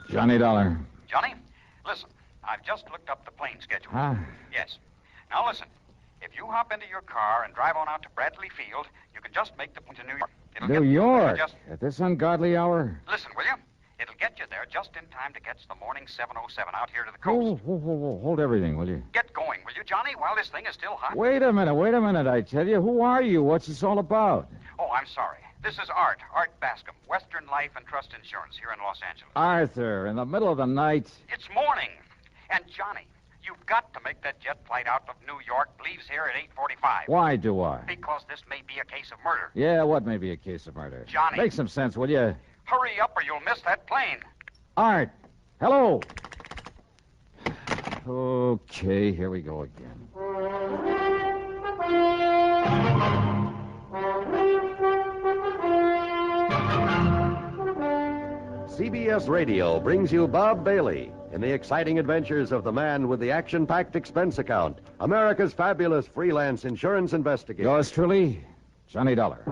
Johnny Dollar. Johnny, listen. I've just looked up the plane schedule. Huh? Yes. Now listen. If you hop into your car and drive on out to Bradley Field, you can just make the point to New York. New York? At this ungodly hour? Listen, will you? It'll get you there just in time to catch the morning 707 out here to the coast. Whoa. Hold everything, will you? Get going, will you, Johnny, while this thing is still hot? Wait a minute, I tell you. Who are you? What's this all about? Oh, I'm sorry. This is Art Bascom, Western Life and Trust Insurance here in Los Angeles. Arthur, in the middle of the night. It's morning. And, Johnny, you've got to make that jet flight out of New York. Leaves here at 8:45. Why do I? Because this may be a case of murder. Yeah, what may be a case of murder? Johnny. Make some sense, will you? Hurry up or you'll miss that plane. Art, hello. Okay, here we go again. CBS Radio brings you Bob Bailey in the exciting adventures of the man with the action-packed expense account, America's fabulous freelance insurance investigator. Yours truly, Johnny Dollar.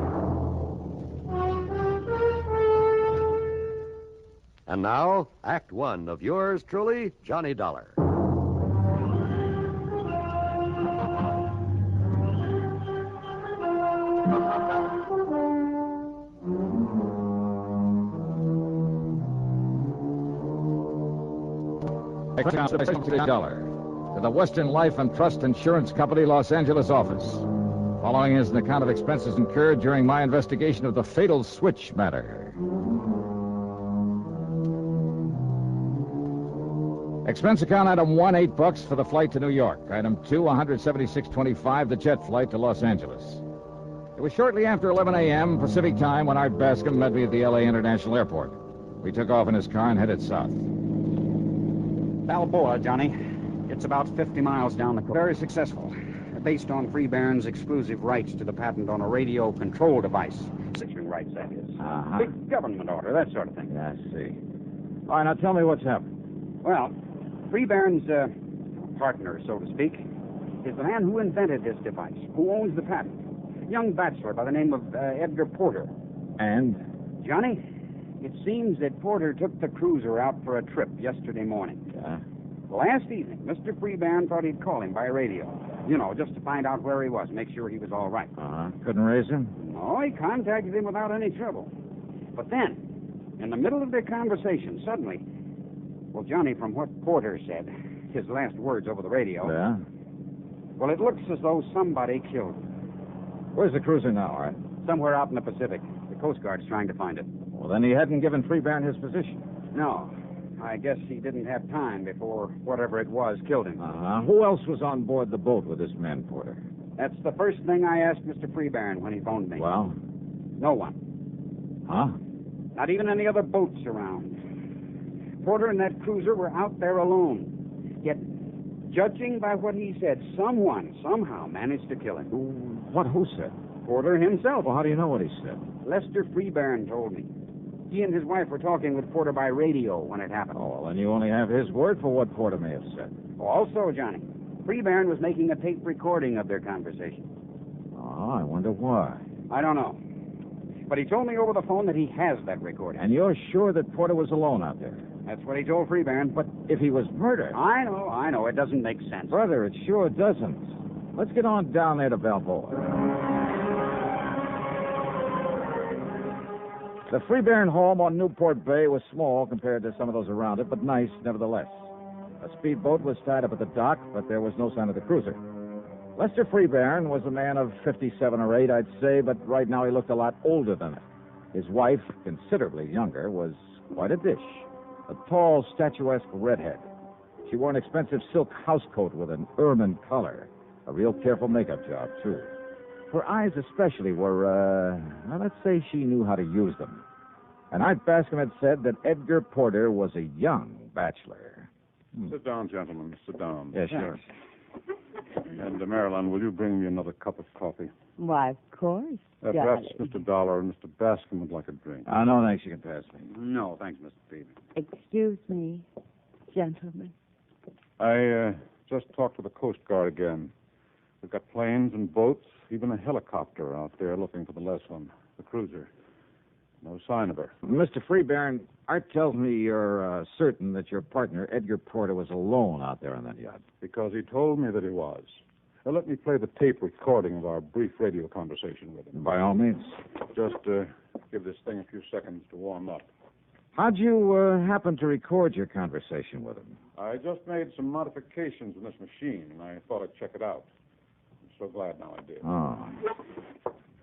And now, Act One of yours truly, Johnny Dollar. Dollar to the Western Life and Trust Insurance Company, Los Angeles office. Following is an account of expenses incurred during my investigation of the fatal switch matter. Expense account item 1, $8 for the flight to New York. Item 2, $176.25, the jet flight to Los Angeles. It was shortly after 11 a.m. Pacific time when Art Bascom met me at the L.A. International Airport. We took off in his car and headed south. Balboa, Johnny. It's about 50 miles down the coast. Very successful. Based on Freebairn's exclusive rights to the patent on a radio control device. Securing rights, that is. Uh-huh. Big government order, that sort of thing. Yeah, I see. All right, now tell me what's happened. Well, Freebairn's partner, so to speak, is the man who invented this device, who owns the patent. Young bachelor by the name of Edgar Porter. And? Johnny, it seems that Porter took the cruiser out for a trip yesterday morning. Yeah? Last evening, Mr. Freebairn thought he'd call him by radio. You know, just to find out where he was, make sure he was all right. Uh-huh. Couldn't raise him? No, he contacted him without any trouble. But then, in the middle of their conversation, suddenly... Well, Johnny, from what Porter said, his last words over the radio... Yeah? Well, it looks as though somebody killed him. Where's the cruiser now, Art? Somewhere out in the Pacific. The Coast Guard's trying to find it. Well, then he hadn't given Freebairn his position. No. I guess he didn't have time before whatever it was killed him. Uh-huh. Who else was on board the boat with this man, Porter? That's the first thing I asked Mr. Freebairn when he phoned me. Well? No one. Huh? Not even any other boats around. Porter and that cruiser were out there alone. Yet, judging by what he said, someone somehow managed to kill him. Who said? Porter himself. Well, how do you know what he said? Lester Freebairn told me. He and his wife were talking with Porter by radio when it happened. Oh, well, then you only have his word for what Porter may have said. Also, Johnny, Freebairn was making a tape recording of their conversation. Oh, I wonder why. I don't know. But he told me over the phone that he has that recording. And you're sure that Porter was alone out there? That's what he told Freebairn. But if he was murdered... I know. It doesn't make sense. Brother, it sure doesn't. Let's get on down there to Balboa. The Freebairn home on Newport Bay was small compared to some of those around it, but nice nevertheless. A speedboat was tied up at the dock, but there was no sign of the cruiser. Lester Freebairn was a man of 57 or 8, I'd say, but right now he looked a lot older than it. His wife, considerably younger, was quite a dish. A tall, statuesque redhead. She wore an expensive silk housecoat with an ermine collar. A real careful makeup job, too. Her eyes especially were, let's say she knew how to use them. And Art Bascom had said that Edgar Porter was a young bachelor. Sit down, gentlemen. Sit down. Yeah, sure. And, Marilyn, will you bring me another cup of coffee? Why, of course. Perhaps Mr. Dollar and Mr. Bascom would like a drink. No, thanks. You can pass me. No, thanks, Mr. Freebairn. Excuse me, gentlemen. I just talked to the Coast Guard again. We've got planes and boats, even a helicopter out there looking for the Les one, the cruiser. No sign of her. Mr. Freebairn, Art tells me you're certain that your partner, Edgar Porter, was alone out there on that yacht. Because he told me that he was. Now, let me play the tape recording of our brief radio conversation with him. By all means. Just give this thing a few seconds to warm up. How'd you happen to record your conversation with him? I just made some modifications in this machine, and I thought I'd check it out. I'm so glad now I did. Oh.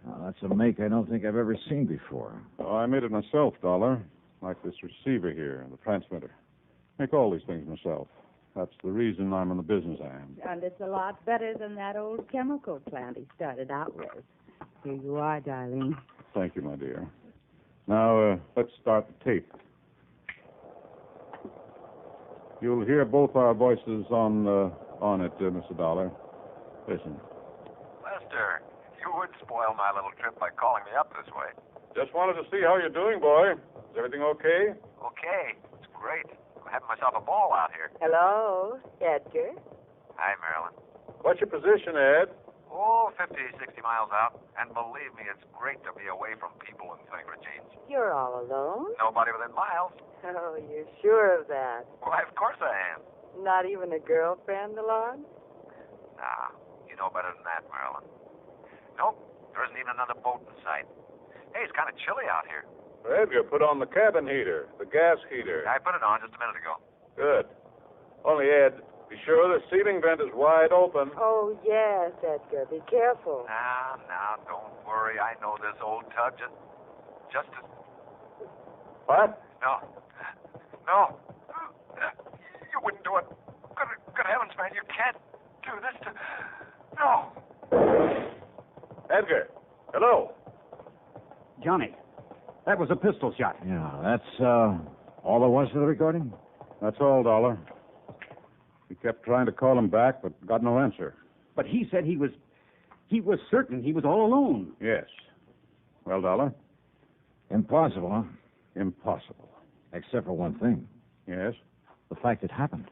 Well, that's a make I don't think I've ever seen before. Oh, I made it myself, Dollar. Like this receiver here, the transmitter. Make all these things myself. That's the reason I'm in the business I am. And it's a lot better than that old chemical plant he started out with. Here you are, darling. Thank you, my dear. Now, let's start the tape. You'll hear both our voices on it, Mr. Dollar. Listen. Lester, you would spoil my little trip by calling me up this way. Just wanted to see how you're doing, boy. Is everything okay? Okay, it's great. I'm having myself a ball out here. Hello, Edgar. Hi, Marilyn. What's your position, Ed? Oh, 50, 60 miles out. And believe me, it's great to be away from people and things, Regine. You're all alone? Nobody within miles. Oh, you're sure of that? Why, of course I am. Not even a girlfriend along? Nah, you know better than that, Marilyn. Nope, there isn't even another boat in sight. Hey, it's kind of chilly out here. Edgar, put on the cabin heater, the gas heater. I put it on just a minute ago. Good. Only, Ed, be sure the ceiling vent is wide open. Oh, yes, Edgar. Be careful. Now, don't worry. I know this old tub just as... What? No. You wouldn't do it. Good heavens, man, you can't do this to... No. Edgar, hello. Johnny, that was a pistol shot. Yeah, that's all there was to the recording? That's all, Dollar. We kept trying to call him back, but got no answer. But he said he was certain he was all alone. Yes. Well, Dollar? Impossible, huh? Impossible. Except for one thing. Yes? The fact it happened.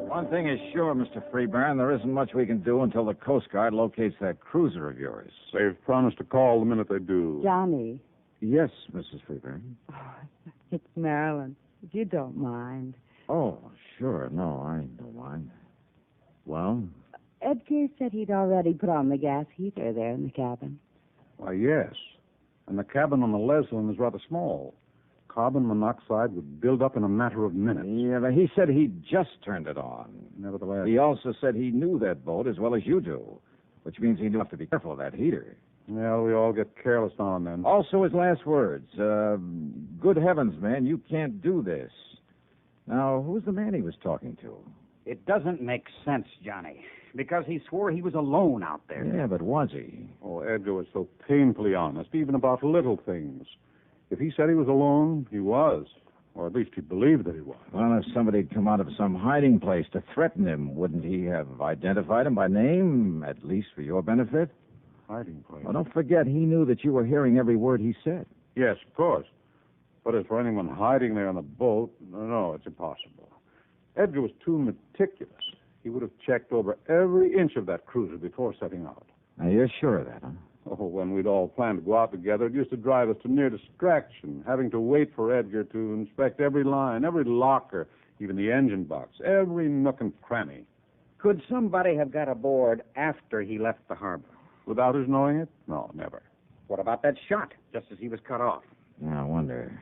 One thing is sure, Mr. Freebairn, there isn't much we can do until the Coast Guard locates that cruiser of yours. They've promised to call the minute they do. Johnny. Yes, Mrs. Freebairn. Oh, it's Marilyn. If you don't mind. Oh, sure. No, I don't mind. Well? Edgar said he'd already put on the gas heater there in the cabin. Why, yes. And the cabin on the Leslin is rather small. Carbon monoxide would build up in a matter of minutes. Yeah, but he said he just turned it on. Nevertheless... He also said he knew that boat as well as you do, which means he knew to be careful of that heater. Well, we all get careless now and then. Also, his last words, good heavens, man, you can't do this. Now, who's the man he was talking to? It doesn't make sense, Johnny, because he swore he was alone out there. Yeah, but was he? Oh, Edgar was so painfully honest, even about little things. If he said he was alone, he was. Or at least he believed that he was. Well, if somebody had come out of some hiding place to threaten him, wouldn't he have identified him by name, at least for your benefit? Hiding place? Well, don't forget, he knew that you were hearing every word he said. Yes, of course. But as for anyone hiding there on the boat, no, it's impossible. Edgar was too meticulous. He would have checked over every inch of that cruiser before setting out. Now, you're sure of that, huh? Oh, when we'd all planned to go out together, it used to drive us to near distraction, having to wait for Edgar to inspect every line, every locker, even the engine box, every nook and cranny. Could somebody have got aboard after he left the harbor? Without his knowing it? No, never. What about that shot, just as he was cut off? Yeah, I wonder.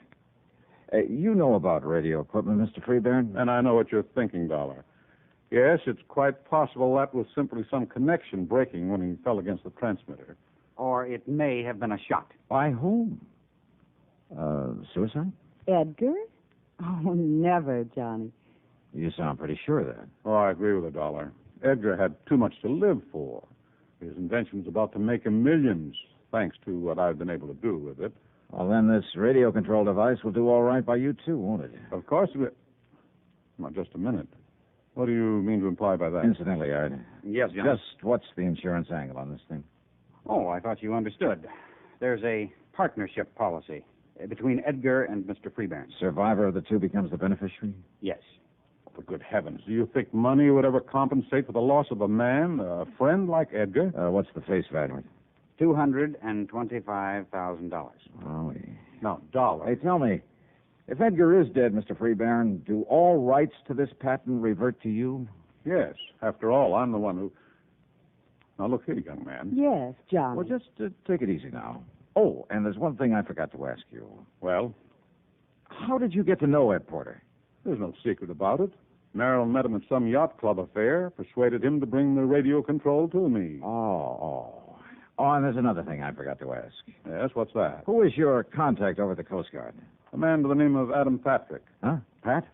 You know about radio equipment, Mr. Freebairn? And I know what you're thinking, Dollar. Yes, it's quite possible that was simply some connection breaking when he fell against the transmitter. Or it may have been a shot. By whom? Suicide? Edgar? Oh, never, Johnny. You sound pretty sure of that. Oh, I agree with the Dollar. Edgar had too much to live for. His invention's about to make him millions, thanks to what I've been able to do with it. Well, then this radio control device will do all right by you, too, won't it? Of course it will. Now, just a minute. What do you mean to imply by that? Incidentally, Art, Yes, Johnny. just what's the insurance angle on this thing? Oh, I thought you understood. There's a partnership policy between Edgar and Mr. Freeburn. Survivor of the two becomes the beneficiary? Yes. For good heavens, do you think money would ever compensate for the loss of a man, a friend like Edgar? What's the face value? $225,000. Oh, No, dollar. Hey, tell me, if Edgar is dead, Mr. Freebairn, do all rights to this patent revert to you? Yes. After all, I'm the one who... Now, look here, young man. Yes, Johnny. Well, just take it easy now. Oh, and there's one thing I forgot to ask you. Well, How did you get to know Ed Porter? there's no secret about it. Marilyn met him at some yacht club affair, persuaded him to bring the radio control to me. Oh, and there's another thing I forgot to ask. Yes, what's that? Who is your contact over at the Coast Guard? A man by the name of Adam Patrick. Huh? Pat?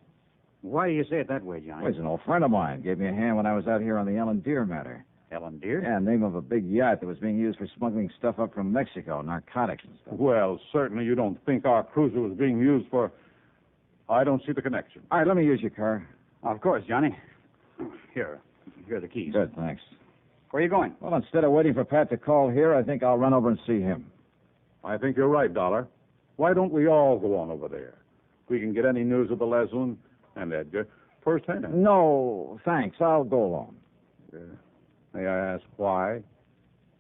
Why do you say it that way, Johnny? Well, he's an old friend of mine. Gave me a hand when I was out here on the Ellen Deer matter. Ellen Deer? Yeah, name of a big yacht that was being used for smuggling stuff up from Mexico, narcotics and stuff. Well, certainly you don't think our cruiser was being used for... I don't see the connection. All right, let me use your car. Of course, Johnny. Here are the keys. Good, thanks. Where are you going? Well, instead of waiting for Pat to call here, I think I'll run over and see him. I think you're right, Dollar. Why don't we all go on over there? We can get any news of the Leslin and Edgar firsthand. No, thanks. I'll go alone. May I ask why?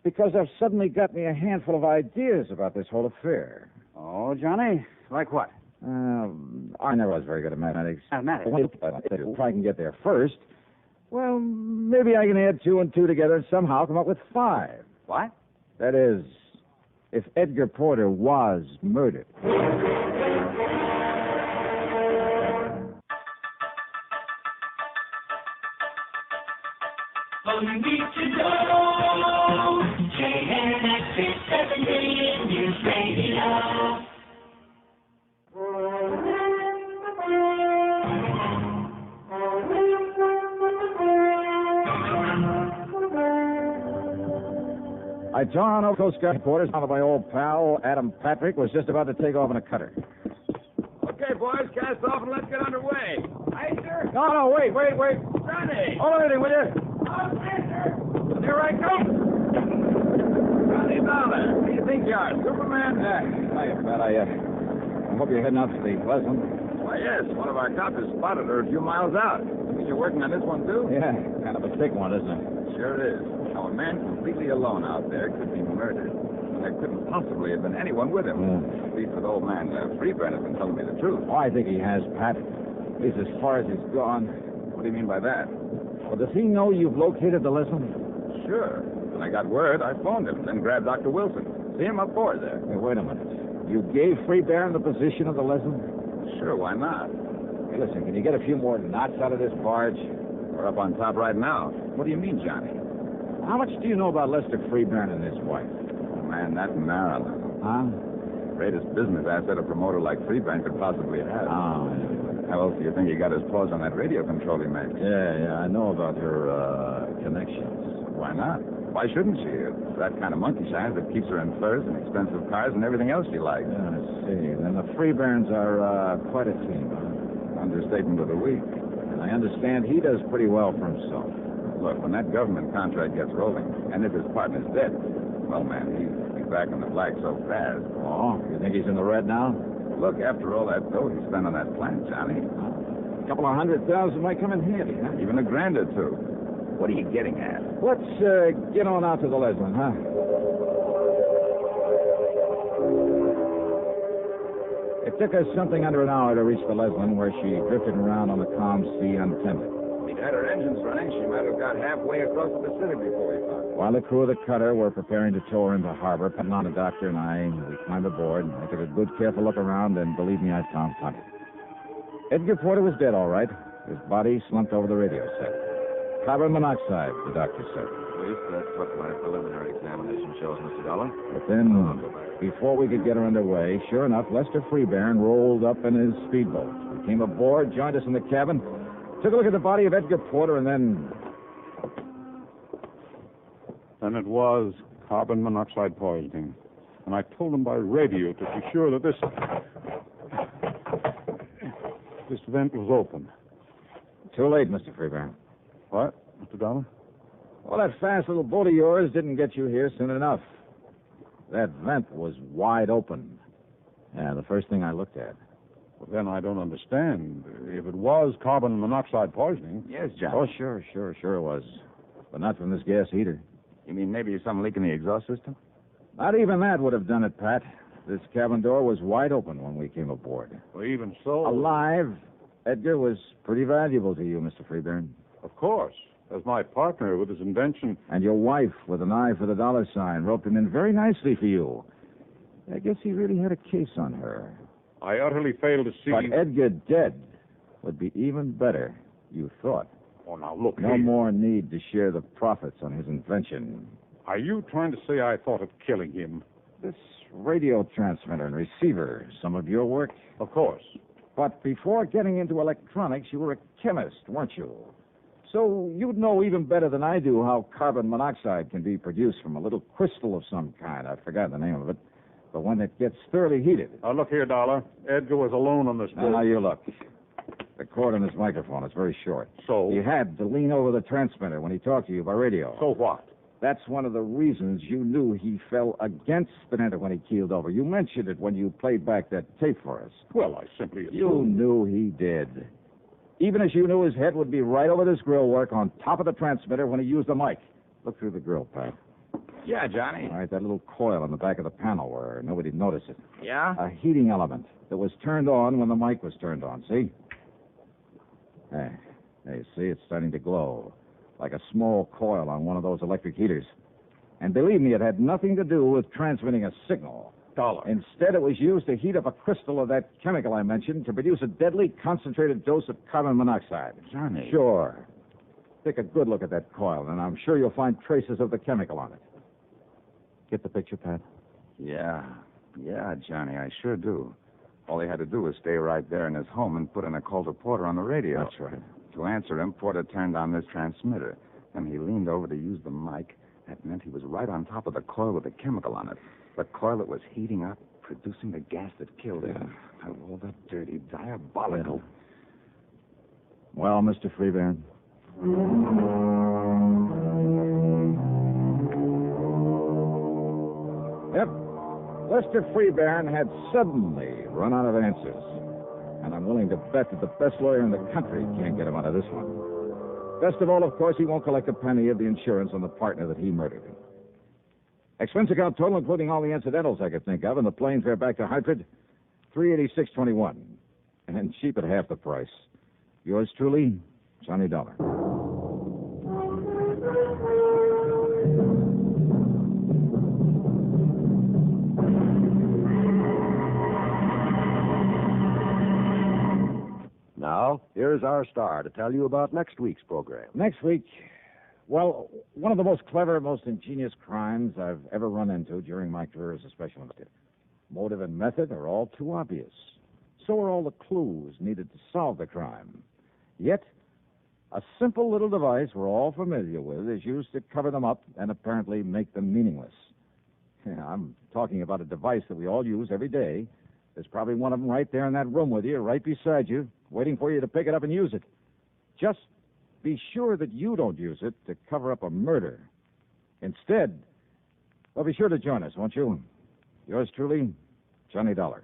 Because I've suddenly got me a handful of ideas about this whole affair. Oh, Johnny? Like what? I never was very good at mathematics. Mathematics? If I can get there first, well, maybe I can add 2 and 2 together and somehow come up with 5. What? That is, if Edgar Porter was murdered. All you need to know, KNX678 News Radio. I tore on over Coast Guard quarters. Now that my old pal, Adam Patrick, was just about to take off in a cutter. Okay, boys, cast off and let's get underway. Aye, sir. No, wait. Johnny! Hold everything, will you? Oh, sir. Here I come. Johnny Dollar, who do you think you are, Superman? Hiya, Pat. I hope you're heading out to the Leslin. Why, yes, one of our cops has spotted her a few miles out. You're working on this one, too? Yeah, kind of a thick one, isn't it? Sure it is. Now, a man completely alone out there could be murdered. There couldn't possibly have been anyone with him. At least with old man Freeburn has been telling me the truth. Oh, I think he has, Pat. At least as far as he's gone. What do you mean by that? Well, does he know you've located the Leslin? Sure. When I got word, I phoned him, then grabbed Dr. Wilson. See him up board there. Hey, wait a minute. You gave Freeburn the position of the Leslin? Sure, why not? Hey, listen, can you get a few more knots out of this barge? We're up on top right now. What do you mean, Johnny? How much do you know about Lester Freeburn and his wife? Oh, man, that Marilyn. Huh? Greatest business asset a promoter like Freeburn could possibly have. Oh, How else do you think he got his paws on that radio control he makes? yeah, I know about her connections. Why not? Why shouldn't she? It's that kind of monkey shines that keeps her in furs and expensive cars and everything else she likes. Yeah, I see. Then the Freeburns are quite a team, huh? Understatement of the week. And I understand he does pretty well for himself. Look, when that government contract gets rolling, and if his partner's dead, well, man, he's back in the black so fast. Oh, you think he's in the red now? Look, after all that dough he spent on that plant, Johnny, A couple of $100,000 might come in handy, huh? even $1,000 or two. What are you getting at? Let's get on out to the Leslin, huh? It took us something under an hour to reach the Leslin, where she drifted around on the calm sea untended. If she'd had her engines running, she might have got halfway across the Pacific before we found her. While the crew of the cutter were preparing to tow her into harbor, Penelon, the doctor, and we climbed aboard. I took a good, careful look around, and believe me, I found plenty. Edgar Porter was dead, all right. His body slumped over the radio set. Carbon monoxide, the doctor said. At least that's what my preliminary examination shows, Mr. Dollar. But then, before we could get her underway, sure enough, Lester Freeburn rolled up in his speedboat. He came aboard, joined us in the cabin, took a look at the body of Edgar Porter, and then... Then it was carbon monoxide poisoning. And I told him by radio to be sure that this vent was open. Too late, Mr. Freeburn. What, Mr. Dollar? Well, that fast little boat of yours didn't get you here soon enough. That vent was wide open. Yeah, the first thing I looked at. Well, then I don't understand. If it was carbon monoxide poisoning... Yes, John. Oh, sure it was. But not from this gas heater. You mean maybe some leak in the exhaust system? Not even that would have done it, Pat. This cabin door was wide open when we came aboard. Well, even so... Alive, Edgar was pretty valuable to you, Mr. Freeburn. Of course. As my partner with his invention... And your wife, with an eye for the dollar sign, roped him in very nicely for you. I guess he really had a case on her. I utterly failed to see... But Edgar dead would be even better, you thought. Oh, now, look No here. more need to share the profits on his invention. Are you trying to say I thought of killing him? This radio transmitter and receiver, some of your work? Of course. But before getting into electronics, you were a chemist, weren't you? So you'd know even better than I do how carbon monoxide can be produced from a little crystal of some kind. I forgot the name of it. But when it gets thoroughly heated... Now, look here, Dollar. Edgar was alone on this boat. Now, you look. The cord on his microphone is very short. So? He had to lean over the transmitter when he talked to you by radio. So what? That's one of the reasons you knew he fell against Spinetta when he keeled over. You mentioned it when you played back that tape for us. Well, I simply assumed... You knew he did. Even as you knew his head would be right over this grill work on top of the transmitter when he used the mic. Look through the grill, Pat. Yeah, Johnny. All right, that little coil on the back of the panel where nobody'd notice it. Yeah? A heating element that was turned on when the mic was turned on, see? There, you see, it's starting to glow, like a small coil on one of those electric heaters. And believe me, it had nothing to do with transmitting a signal. Dollar. Instead, it was used to heat up a crystal of that chemical I mentioned to produce a deadly concentrated dose of carbon monoxide. Johnny. Sure. Take a good look at that coil, and I'm sure you'll find traces of the chemical on it. Get the picture, Pat? Yeah, Johnny, I sure do. All he had to do was stay right there in his home and put in a call to Porter on the radio. That's right. To answer him, Porter turned on this transmitter. Then he leaned over to use the mic. That meant he was right on top of the coil with the chemical on it. The coil that was heating up, producing the gas that killed him. Oh, that dirty, diabolical. Well, Mr. Freeburn. Yep. Lester Freeburn had suddenly run out of answers. And I'm willing to bet that the best lawyer in the country can't get him out of this one. Best of all, of course, he won't collect a penny of the insurance on the partner that he murdered. Expense account total, including all the incidentals I could think of, and the plane fare back to Hartford, $386.21. And cheap at half the price. Yours truly, Johnny Dollar. Now, here's our star to tell you about next week's program. Next week, well, one of the most clever, most ingenious crimes I've ever run into during my career as a special investigator. Motive and method are all too obvious. So are all the clues needed to solve the crime. Yet, a simple little device we're all familiar with is used to cover them up and apparently make them meaningless. Yeah, I'm talking about a device that we all use every day. There's probably one of them right there in that room with you, right beside you, waiting for you to pick it up and use it. Just be sure that you don't use it to cover up a murder. Instead, well, be sure to join us, won't you? Yours truly, Johnny Dollar.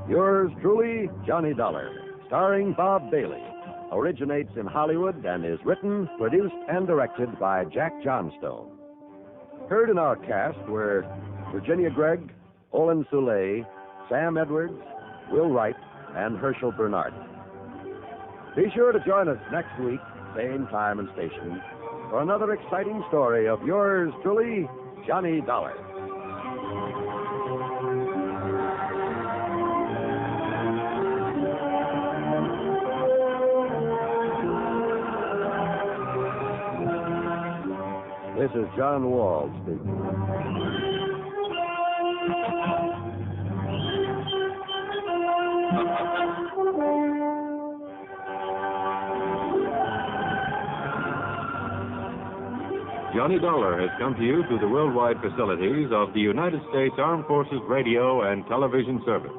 Yours truly, Johnny Dollar, starring Bob Bailey, originates in Hollywood and is written, produced, and directed by Jack Johnstone. Heard in our cast were Virginia Gregg, Olin Soule, Sam Edwards, Will Wright, and Herschel Bernard. Be sure to join us next week, same time and station, for another exciting story of yours truly, Johnny Dollar. This is John Wall speaking. Johnny Dollar has come to you through the worldwide facilities of the United States Armed Forces Radio and Television Service.